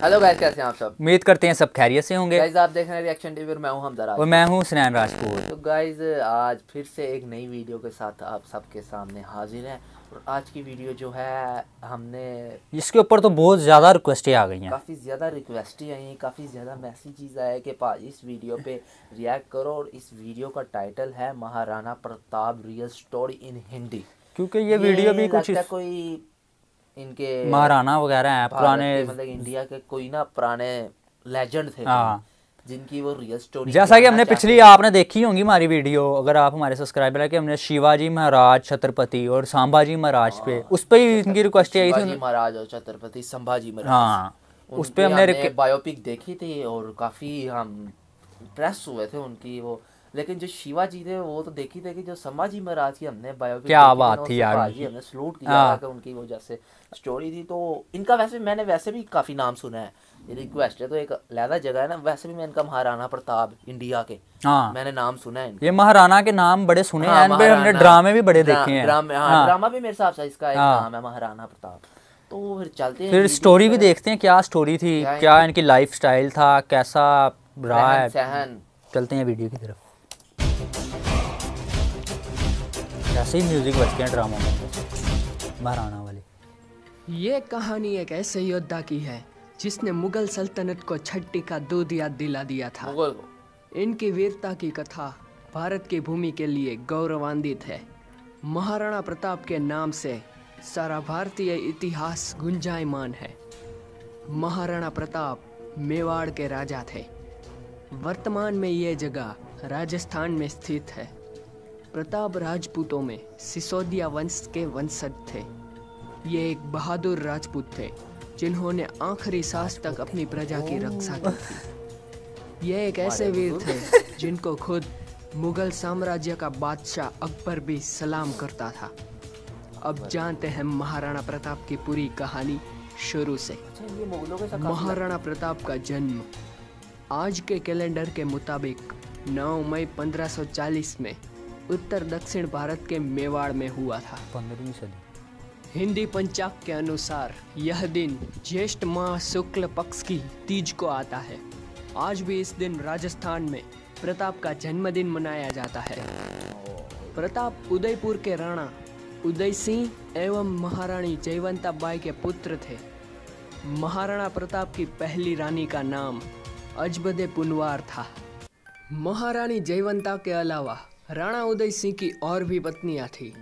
Hello guys, कैसे हैं आप सब? उम्मीद करते हैं सब खैरियत से होंगे। गाइस, आप देख रहे हैं रिएक्शन टीवी और मैं हूं हमजा राजपूत और मैं हूं सुनैन राजपूत। तो गाइस, आज फिर से एक नई वीडियो के साथ आप सबके सामने हाजिर हैं। और आज की वीडियो जो है, हमने इसके ऊपर तो बहुत ज़्यादा रिक्वेस्टें आ गई हैं, काफ़ी ज़्यादा रिक्वेस्टें आई हैं, काफ़ी ज़्यादा मैसेजेस आए कि इस वीडियो पे रिएक्ट करो। और इस वीडियो का टाइटल है Maharana Pratap real story in Hindi. क्योंकि ये वीडियो भी कुछ कोई इनके महाराणा वगैरह हैं पुराने, मतलब इंडिया के कोई ना पुराने लेजेंड थे जिनकी वो रियल स्टोरी, जैसा कि हमने पिछली आपने देखी होंगी हमारी वीडियो, अगर आप हमारे सब्सक्राइबर है, कि हमने शिवाजी महाराज, छत्रपति और संभाजी महाराज पे, उस पे ही इनकी रिक्वेस्ट आई थी। शिवाजी महाराज और छत्रपति संभाजी महाराज, हाँ, उस पे हमने बायोपिक देखी थी और काफ़ी हम इम्प्रेस हुए थे उनकी वो। लेकिन जो शिवाजी थे वो तो देखी थे, कि जो संभाजी महाराज की हमने बायोपिक, क्या बात थी यार, हमने सलूट किया कि उनकी वो जैसे स्टोरी थी। तो इनका मैंने वैसे भी काफ़ी नाम सुना है, ये रिक्वेस्ट है तो एक अलग जगह है ना। वैसे भी मैं इनका महाराणा प्रताप इंडिया के, मैंने नाम सुना है। ये महाराणा के नाम बड़े सुने हैं, हमने ड्रामे भी बड़े देखे हैं। ड्रामा भी मेरे हिसाब से इसका एक नाम है महाराणा प्रताप। तो फिर चलते हैं, फिर स्टोरी भी देखते हैं, क्या स्टोरी थी, क्या इनकी लाइफ स्टाइल था, कैसा रहा है। चलते हैं वीडियो की तरफ। ऐसे ही म्यूजिक बजते हैं ड्रामों में महाराणा वाले। ये कहानी एक ऐसे योद्धा की है जिसने मुगल सल्तनत को छठी का दूध याद दिला दिया था। इनकी वीरता की कथा भारत की भूमि के लिए गौरवान्वित है। महाराणा प्रताप के नाम से सारा भारतीय इतिहास गुंजायमान है। महाराणा प्रताप मेवाड़ के राजा थे। वर्तमान में ये जगह राजस्थान में स्थित है। प्रताप राजपूतों में सिसोदिया वंश के वंशज थे। ये एक बहादुर राजपूत थे जिन्होंने आखिरी सांस तक अपनी प्रजा की रक्षा की थी। ये एक ऐसे वीर थे जिनको खुद मुगल साम्राज्य का बादशाह अकबर भी सलाम करता था। अब जानते हैं महाराणा प्रताप की पूरी कहानी शुरू से। महाराणा प्रताप का जन्म आज के कैलेंडर के मुताबिक 9 मई 1540 में उत्तर दक्षिण भारत के मेवाड़ में हुआ था। 15वीं सदी। हिंदी पंचांग के अनुसार यह दिन ज्येष्ठ माह शुक्ल पक्ष की तीज को आता है। आज भी इस दिन राजस्थान में प्रताप का जन्मदिन मनाया जाता है। प्रताप उदयपुर के राणा उदय सिंह एवं महारानी जयवंता बाई के पुत्र थे। महाराणा प्रताप की पहली रानी का नाम अजबदे पुनवार था। महारानी जयवंता के अलावा राणा उदय सिंह की और भी पत्नियां थी,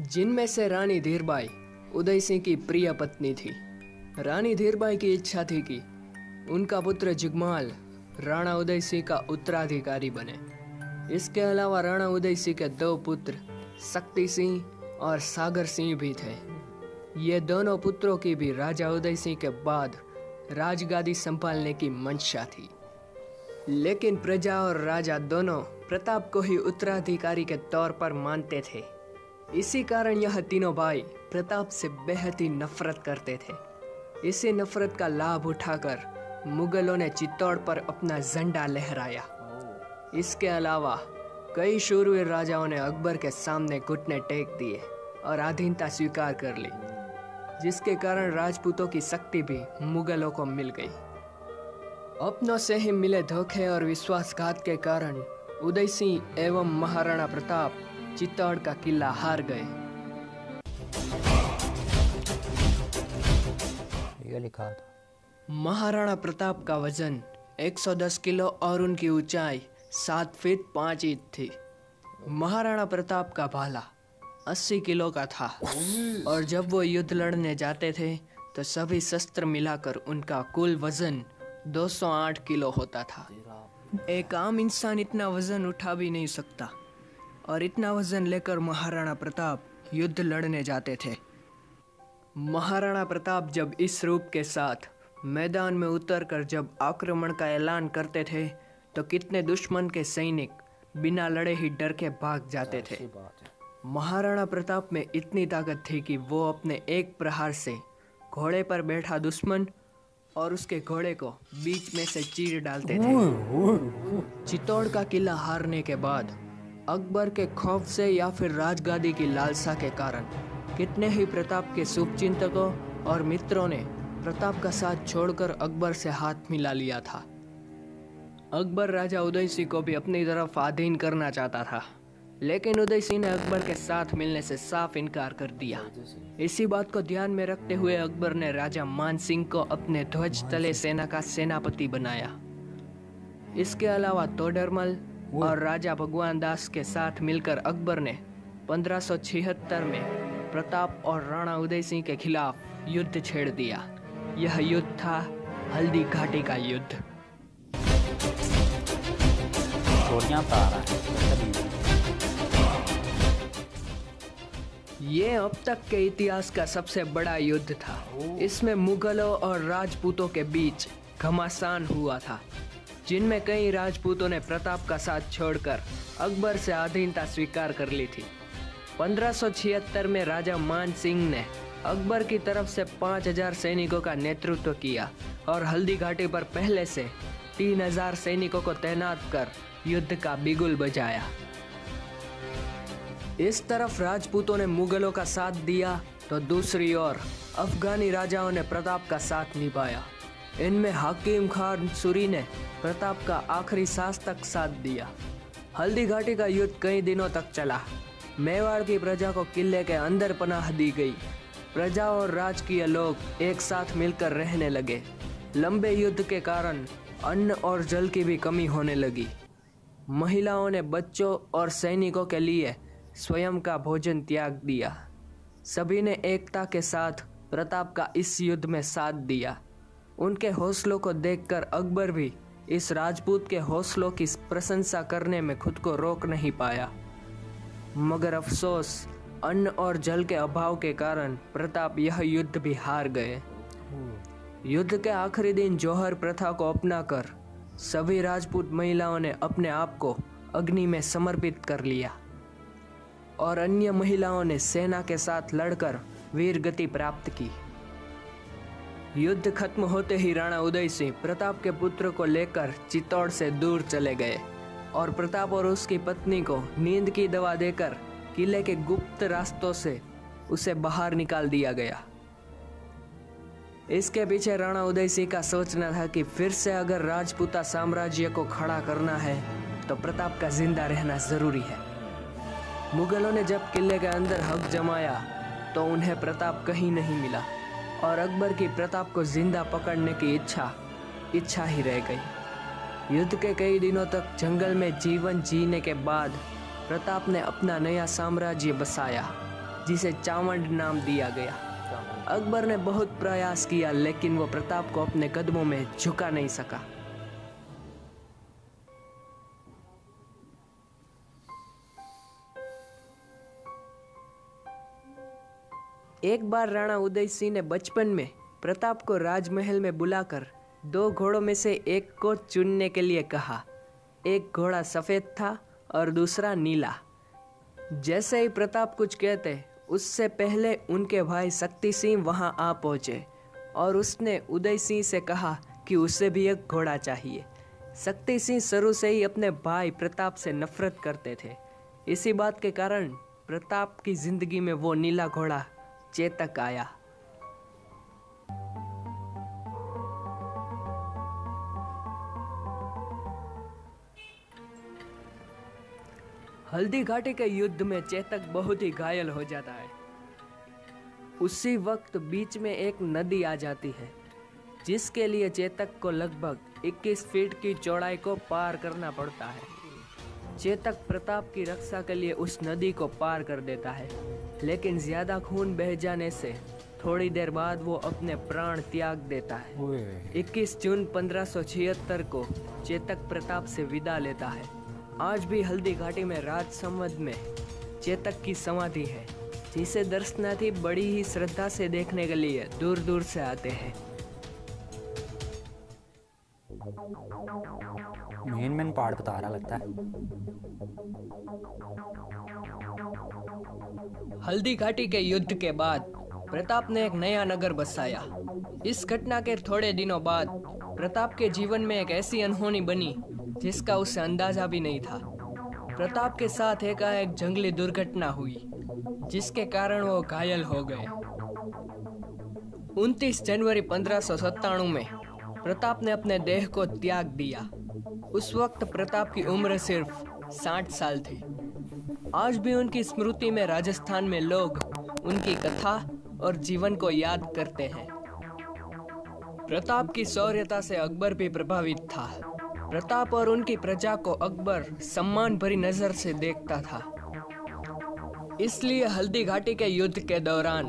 जिनमें से रानी धीरबाई उदय सिंह की प्रिय पत्नी थी। रानी धीरबाई की इच्छा थी कि उनका पुत्र जुगमाल राणा उदय सिंह का उत्तराधिकारी बने। इसके अलावा राणा उदय सिंह के 2 पुत्र शक्ति सिंह और सागर सिंह भी थे। ये दोनों पुत्रों की भी राजा उदय सिंह के बाद राजगादी संभालने की मंशा थी। लेकिन प्रजा और राजा दोनों प्रताप को ही उत्तराधिकारी के तौर पर मानते थे। इसी कारण यह तीनों भाई प्रताप से बेहद ही नफरत करते थे। इसी नफरत का लाभ उठाकर मुगलों ने चित्तौड़ पर अपना झंडा लहराया। इसके अलावा कई शूरवीर राजाओं ने अकबर के सामने घुटने टेक दिए और अधीनता स्वीकार कर ली, जिसके कारण राजपूतों की शक्ति भी मुगलों को मिल गई। अपनों से ही मिले धोखे और विश्वासघात के कारण उदय सिंह एवं महाराणा प्रताप चित्तौड़ का किला हार गए। ये लिखा था। महाराणा प्रताप का वजन 110 किलो और उनकी ऊंचाई 7 फीट 5 इंच थी। महाराणा प्रताप का भाला 80 किलो का था और जब वो युद्ध लड़ने जाते थे तो सभी शस्त्र मिलाकर उनका कुल वजन 208 किलो होता था। एक आम इंसान इतना वजन उठा भी नहीं सकता और इतना वजन लेकर महाराणा प्रताप युद्ध लड़ने जाते थे। महाराणा प्रताप जब इस रूप के साथ मैदान में उतरकर जब आक्रमण का ऐलान करते थे तो कितने दुश्मन के सैनिक बिना लड़े ही डर के भाग जाते थे। महाराणा प्रताप में इतनी ताकत थी कि वो अपने एक प्रहार से घोड़े पर बैठा दुश्मन और उसके घोड़े को बीच में से चीर डालते थे। चित्तौड़ का किला हारने के बाद अकबर के खौफ से या फिर राजगादी की लालसा के कारण कितने ही प्रताप के शुभचिंतकों और मित्रों ने प्रताप का साथ छोड़कर अकबर से हाथ मिला लिया था। अकबर राजा उदय सिंह को भी अपनी तरफ अधीन करना चाहता था, लेकिन उदय सिंह ने अकबर के साथ मिलने से साफ इनकार कर दिया। इसी बात को ध्यान में रखते हुए अकबर ने राजा मान सिंह को अपने ध्वज तले सेना का सेनापति बनाया। इसके अलावा तोडरमल और राजा भगवान दास के साथ मिलकर अकबर ने 1576 में प्रताप और राणा उदय सिंह के खिलाफ युद्ध छेड़ दिया। यह युद्ध था हल्दी घाटी का युद्ध। ये अब तक के इतिहास का सबसे बड़ा युद्ध था। इसमें मुगलों और राजपूतों के बीच घमासान हुआ था, जिनमें कई राजपूतों ने प्रताप का साथ छोड़कर अकबर से अधीनता स्वीकार कर ली थी। 1576 में राजा मान सिंह ने अकबर की तरफ से 5000 सैनिकों का नेतृत्व किया और हल्दी घाटी पर पहले से 3000 सैनिकों को तैनात कर युद्ध का बिगुल बजाया। इस तरफ राजपूतों ने मुगलों का साथ दिया तो दूसरी ओर अफगानी राजाओं ने प्रताप का साथ निभाया। इनमें हकीम खान सूरी ने प्रताप का आखिरी सांस तक साथ दिया। हल्दी घाटी का युद्ध कई दिनों तक चला। मेवाड़ की प्रजा को किले के अंदर पनाह दी गई। प्रजा और राजकीय लोग एक साथ मिलकर रहने लगे। लंबे युद्ध के कारण अन्न और जल की भी कमी होने लगी। महिलाओं ने बच्चों और सैनिकों के लिए स्वयं का भोजन त्याग दिया। सभी ने एकता के साथ प्रताप का इस युद्ध में साथ दिया। उनके हौसलों को देखकर अकबर भी इस राजपूत के हौसलों की प्रशंसा करने में खुद को रोक नहीं पाया। मगर अफसोस, अन्न और जल के अभाव के कारण प्रताप यह युद्ध भी हार गए। युद्ध के आखिरी दिन जौहर प्रथा को अपनाकर सभी राजपूत महिलाओं ने अपने आप को अग्नि में समर्पित कर लिया और अन्य महिलाओं ने सेना के साथ लड़कर वीर गति प्राप्त की। युद्ध खत्म होते ही राणा उदय सिंह प्रताप के पुत्र को लेकर चित्तौड़ से दूर चले गए और प्रताप और उसकी पत्नी को नींद की दवा देकर किले के गुप्त रास्तों से उसे बाहर निकाल दिया गया। इसके पीछे राणा उदय सिंह का सोचना था कि फिर से अगर राजपूता साम्राज्य को खड़ा करना है तो प्रताप का जिंदा रहना जरूरी है। मुगलों ने जब किले के अंदर हक जमाया तो उन्हें प्रताप कहीं नहीं मिला और अकबर की प्रताप को जिंदा पकड़ने की इच्छा ही रह गई। युद्ध के कई दिनों तक जंगल में जीवन जीने के बाद प्रताप ने अपना नया साम्राज्य बसाया, जिसे चावंड नाम दिया गया। अकबर ने बहुत प्रयास किया, लेकिन वो प्रताप को अपने कदमों में झुका नहीं सका। एक बार राणा उदय सिंह ने बचपन में प्रताप को राजमहल में बुलाकर 2 घोड़ों में से एक को चुनने के लिए कहा। एक घोड़ा सफ़ेद था और दूसरा नीला। जैसे ही प्रताप कुछ कहते, उससे पहले उनके भाई शक्ति सिंह वहां आ पहुंचे और उसने उदय सिंह से कहा कि उसे भी एक घोड़ा चाहिए। शक्ति सिंह शुरू से ही अपने भाई प्रताप से नफरत करते थे। इसी बात के कारण प्रताप की जिंदगी में वो नीला घोड़ा चेतक आया। हल्दी घाटी के युद्ध में चेतक बहुत ही घायल हो जाता है। उसी वक्त बीच में एक नदी आ जाती है, जिसके लिए चेतक को लगभग 21 फीट की चौड़ाई को पार करना पड़ता है। चेतक प्रताप की रक्षा के लिए उस नदी को पार कर देता है, लेकिन ज्यादा खून बह जाने से थोड़ी देर बाद वो अपने प्राण त्याग देता है। 21 जून 1576 को चेतक प्रताप से विदा लेता है। आज भी हल्दी घाटी में राजसमंद में चेतक की समाधि है, जिसे दर्शनार्थी बड़ी ही श्रद्धा से देखने के लिए दूर दूर से आते हैं। मेन पार्ट बता रहा लगता है। हल्दी घाटी के युद्ध के बाद प्रताप ने एक नया नगर बसाया। इस घटना के थोड़े दिनों बाद प्रताप के जीवन में एक ऐसी अनहोनी बनी जिसका उसे अंदाजा भी नहीं था। प्रताप के साथ एकाएक जंगली दुर्घटना हुई जिसके कारण वो घायल हो गए। 29 जनवरी 1597 में प्रताप ने अपने देह को त्याग दिया। उस वक्त प्रताप की उम्र सिर्फ 60 साल थी। आज भी उनकी स्मृति में राजस्थान में लोग उनकी कथा और जीवन को याद करते हैं। प्रताप की शौर्यता से अकबर भी प्रभावित था। प्रताप और उनकी प्रजा को अकबर सम्मान भरी नजर से देखता था। इसलिए हल्दी घाटी के युद्ध के दौरान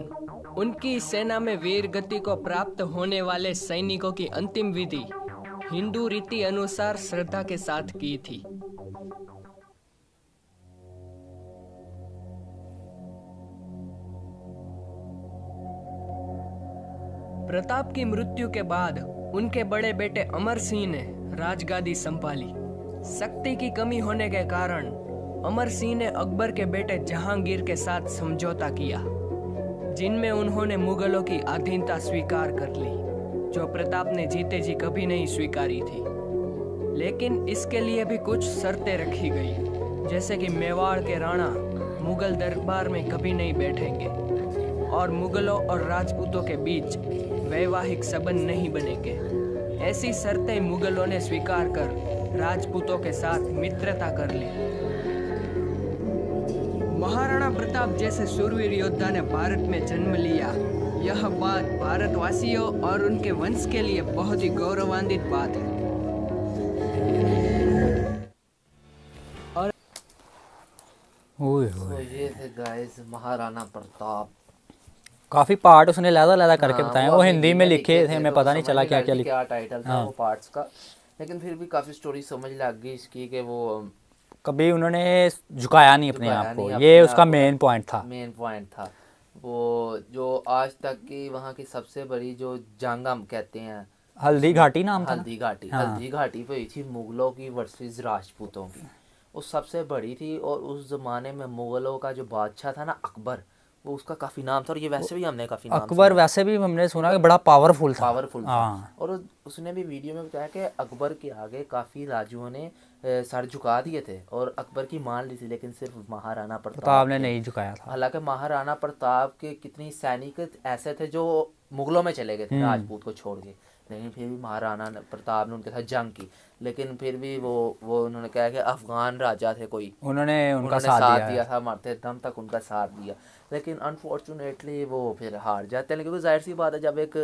उनकी सेना में वीर गति को प्राप्त होने वाले सैनिकों की अंतिम विधि हिंदू रीति अनुसार श्रद्धा के साथ की थी। प्रताप की मृत्यु के बाद उनके बड़े बेटे अमर सिंह ने राजगादी संभाली। शक्ति की कमी होने के कारण अमर सिंह ने अकबर के बेटे जहांगीर के साथ समझौता किया, जिनमें उन्होंने मुगलों की अधीनता स्वीकार कर ली, जो प्रताप ने जीते जी कभी नहीं स्वीकारी थी। लेकिन इसके लिए भी कुछ शर्तें रखी गई, जैसे कि मेवाड़ के राणा मुगल दरबार में कभी नहीं बैठेंगे और मुगलों और राजपूतों के बीच वैवाहिक संबंध नहीं बनेंगे। ऐसी शर्तें मुगलों ने स्वीकार कर राजपूतों के साथ मित्रता कर ली। महाराणा प्रताप जैसे शूरवीर योद्धा ने भारत में जन्म लिया, यह बात भारतवासियों और उनके वंश के लिए बहुत ही गौरवान्वित बात है। तो ये थे गाइस महाराणा प्रताप। काफी पार्ट उसने लहदा करके बताए, वो हिंदी में लिखे थे, हमें पता नहीं चला क्या क्या टाइटल था वो पार्ट्स का, लेकिन फिर भी काफी स्टोरी समझ लग गई इसकी कि वो कभी उन्होंने झुकाया नहीं अपने आप को, ये उसका मेन पॉइंट था। वो जो आज तक की वहाँ की सबसे बड़ी जो जंग हम कहते हैं, हल्दी घाटी नाम था, हल्दी घाटी पे हुई थी मुगलों की वर्सेस राजपूतों की। वो सबसे बड़ी थी और उस जमाने में मुगलों का जो बादशाह था ना अकबर, वो उसका काफी नाम था। और ये वैसे भी हमने काफी नाम अकबर वैसे भी हमने सुना कि बड़ा पावरफुल था। और उसने भी वीडियो में बताया कि अकबर के आगे काफी राजुओं ने सर झुका दिए थे और अकबर की मान ली थी, लेकिन सिर्फ महाराणा प्रताप ने नहीं झुकाया था। हालांकि महाराणा प्रताप के कितनी सैनिक ऐसे थे जो मुगलों में चले गए थे राजपूत को छोड़ के, लेकिन फिर भी महाराणा प्रताप ने उनके साथ जंग की। लेकिन फिर भी वो उन्होंने कहा कि अफगान राजा थे कोई, उन्होंने उनका साथ दिया था, मरते दम तक उनका साथ दिया। लेकिन अनफॉर्चुनेटली वो फिर हार जाते हैं, क्योंकि जाहिर सी बात है जब एक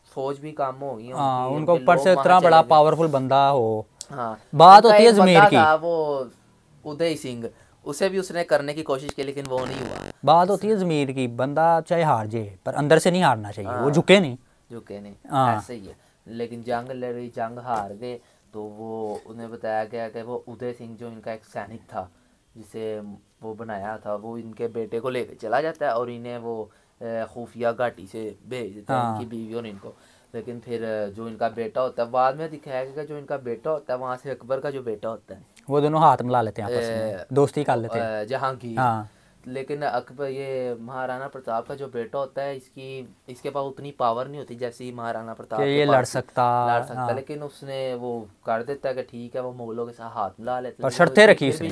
फौज भी कम होगी, उनको ऊपर से इतना बड़ा पावरफुल बंदा हो। बात होती है जमीर की, वो उदय सिंह, उसे भी उसने करने की कोशिश की लेकिन वो नहीं हुआ। बात होती है जमीर की, बंदा चाहे हार जाए पर अंदर से नहीं हारना चाहिए, वो झुके नहीं ऐसे ही है। लेकिन जंग लड़ी, जंग हार गए, तो वो उन्हें बताया गया कि वो उदय सिंह जो इनका एक सैनिक था जिसे वो बनाया था, वो इनके बेटे को लेकर चला जाता है और इन्हें वो खुफिया घाटी से भेज देता है, इनकी बीवी और इनको। लेकिन फिर जो इनका बेटा होता है, बाद में दिखाया गया जो इनका बेटा होता है, वहाँ से अकबर का जो बेटा होता है, वो दोनों हाथ मिला लेते हैं आपस में, दोस्ती कर लेते हैं जहांगीर। लेकिन अकबर, ये महाराणा प्रताप का जो बेटा होता है, इसके पास उतनी पावर नहीं होती जैसी महाराणा प्रताप ये लड़ सकता। लेकिन उसने वो कर देता है कि ठीक है, वो मुगलों के साथ हाथ मिला लेते, और शर्तें रखी थी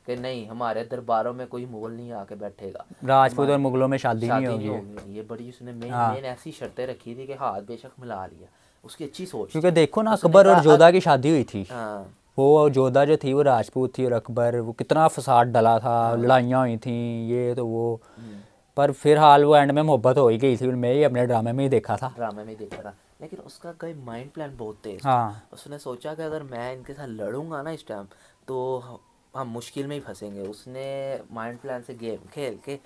कि नहीं, हमारे दरबारों में कोई मुगल नहीं आके बैठेगा, राजपूत और मुगलों में शादी नहीं होगी। ये बड़ी उसने मेन ऐसी शर्तें रखी थी कि हाथ बेशक मिला लिया, उसकी अच्छी सोच। क्योंकि देखो ना, अकबर और जोधा की शादी हुई थी, वो जोधा जो थी वो राजपूत थी और अकबर, वो कितना फसाद डला था, लड़ाइयाँ हुई थी ये तो वो, पर फिर हाल वो एंड में मोहब्बत हो ही गई थी। मैं ही अपने ड्रामे में ही देखा था। लेकिन उसका कोई माइंड प्लान बहुत तेज था। उसने सोचा कि अगर मैं इनके साथ लड़ूंगा ना इस टाइम तो हम मुश्किल में ही फंसेंगे। उसने माइंड प्लान से गेम खेल के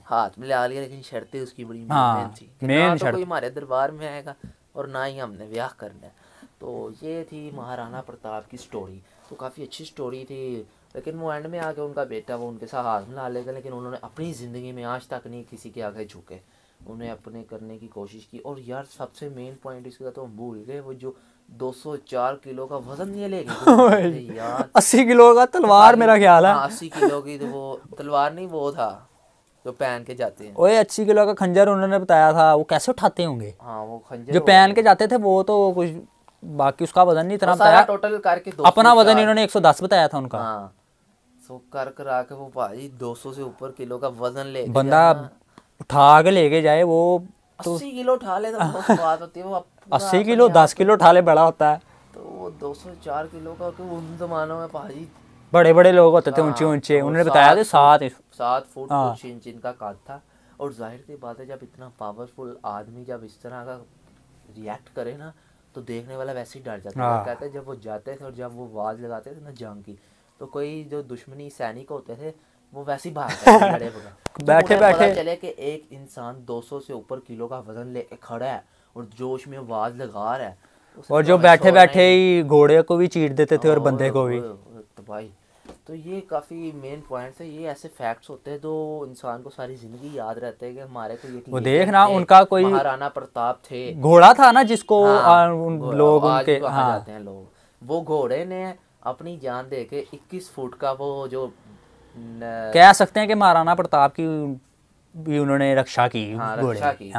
हाथ मिला लिया, लेकिन शर्तें उसकी बड़ी मेन थी कि ना तो कोई हमारे दरबार में आएगा और ना ही हमने ब्याह करना है। तो ये थी महाराणा प्रताप की स्टोरी। तो काफ़ी अच्छी स्टोरी थी, लेकिन वो एंड में आके उनका बेटा वो उनके साथ हाथ मिला लेगा, लेकिन उन्होंने अपनी ज़िंदगी में आज तक नहीं किसी के आगे झुके, उन्हें अपने करने की कोशिश की। और यार सबसे मेन पॉइंट इसका तो हम भूल गए, वो जो 204 किलो का वजन ये ले गए यार, 80 किलो का तलवार मेरा ख्याल है। 80 किलो की, तो वो तलवार नहीं, वो था जो पहन के जाते हैं। ओए 80 किलो का खंजर उन्होंने बताया था, वो कैसे उठाते होंगे? हाँ, वो खंजर जो पहन के जाते थे वो तो कुछ, बाकी उसका वजन नहीं इतना बताया, टोटल करके अपना वजन इन्होंने 110 बताया था उनका। हाँ, तो कर करा के वो भाई 200 से ऊपर किलो का वजन ले बंदा उठा के लेके जाए वो तो 80 किलो उठा ले तो बहुत बात होती है। वो 80 किलो 10 किलो उठा ले बड़ा होता है। तो वो 204 किलो का तो उन जमानों में भाई बड़े बड़े लोग होते थे ऊंचे ऊंचे, उन्होंने बताया था 7 फुट कुछ इंच इनका कद था। और जाहिर सी बात है जब इतना पावरफुल आदमी जब इस तरह का रिएक्ट करे ना तो देखने वाला वैसे ही डर जाता है। कहते हैं जब वो जाते थे और जब वो आवाज लगाते थे ना जंग की, तो कोई जो दुश्मनी सैनिक होते थे वो वैसे ही भागते थे लड़े बगैर। बैठे बैठे चले कि एक इंसान 200 से ऊपर किलो का वजन लेके खड़ा है और जोश में आवाज लगा रहा है, और जो बैठे बैठे ही घोड़े को भी चीर देते थे और बंदे को भी। तो भाई तो ये काफी मेन पॉइंट्स है, ये ऐसे फैक्ट्स होते हैं जो इंसान को सारी जिंदगी याद रहते हैं कि हमारे को ये वो देखना उनका कोई महाराणा प्रताप थे, घोड़ा था ना जिसको लोग उनके जाते हैं लोग, वो घोड़े ने अपनी जान दे के 21 फुट का वो जो कह सकते हैं कि महाराणा प्रताप की भी उन्होंने रक्षा की, रक्षा की,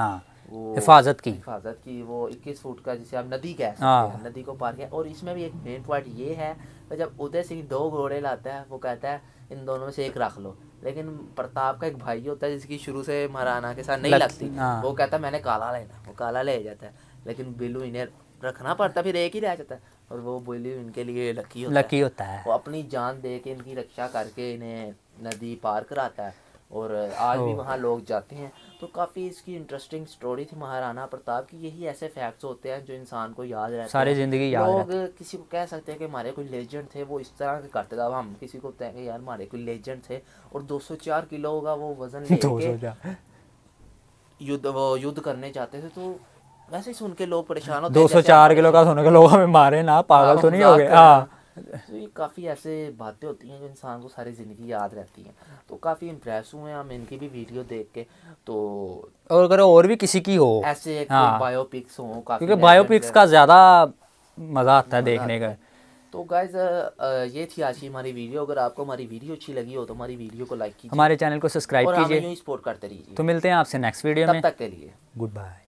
हिफाजत की वो 21 फुट का जिसे आप नदी कह सकते हैं, नदी को पार किया। और इसमें भी एक मेन पॉइंट ये है कि जब उदय सिंह 2 घोड़े लाता है वो कहता है इन दोनों में से एक रख लो, लेकिन प्रताप का एक भाई होता है जिसकी शुरू से महाराणा के साथ नहीं लगती, वो कहता है मैंने काला लेना, वो काला ले जाता है, लेकिन बिल्लू इन्हें रखना पड़ता, फिर एक ही रह जाता है और वो बिल्लू इनके लिए लकी होता है। वो अपनी जान दे के इनकी रक्षा करके इन्हें नदी पार कराता है और आज भी वहाँ लोग जाते हैं। तो काफ़ी इसकी इंटरेस्टिंग स्टोरी थी महाराणा प्रताप की। यही ऐसे फैक्ट्स होते हैं जो इंसान को याद रहते हैं, सारी जिंदगी याद लोग किसी को कह सकते हैं कि हमारे कोई लेजेंड थे, वो इस तरह के करते थे। अब हम किसी को कहते हैं कि यार हमारे कोई लेजेंड थे और 204 किलो का वो वजन लेके युद्ध करने जाते थे, तो वैसे ही सुन के लोग परेशान होते हैं। 204 किलो का सुन के लोग हमें मारे ना, पागल तो नहीं हो गए। तो ये काफ़ी ऐसे बातें होती हैं जो इंसान को सारी ज़िंदगी याद रहती हैं। तो काफ़ी इम्प्रेस हुए हम इनकी भी वीडियो देख के। तो और अगर और भी किसी की हो ऐसे बायोपिक्स हो, क्योंकि बायोपिक्स का ज़्यादा मज़ा आता है देखने का। तो गाइज ये थी आज की हमारी वीडियो। अगर आपको हमारी वीडियो अच्छी लगी हो तो हमारी वीडियो को लाइक कीजिए, हमारे चैनल को सब्सक्राइब कीजिए, हमें सपोर्ट करते रहिए। तो मिलते हैं आपसे नेक्स्ट वीडियो में, तब तक के लिए गुड बाय।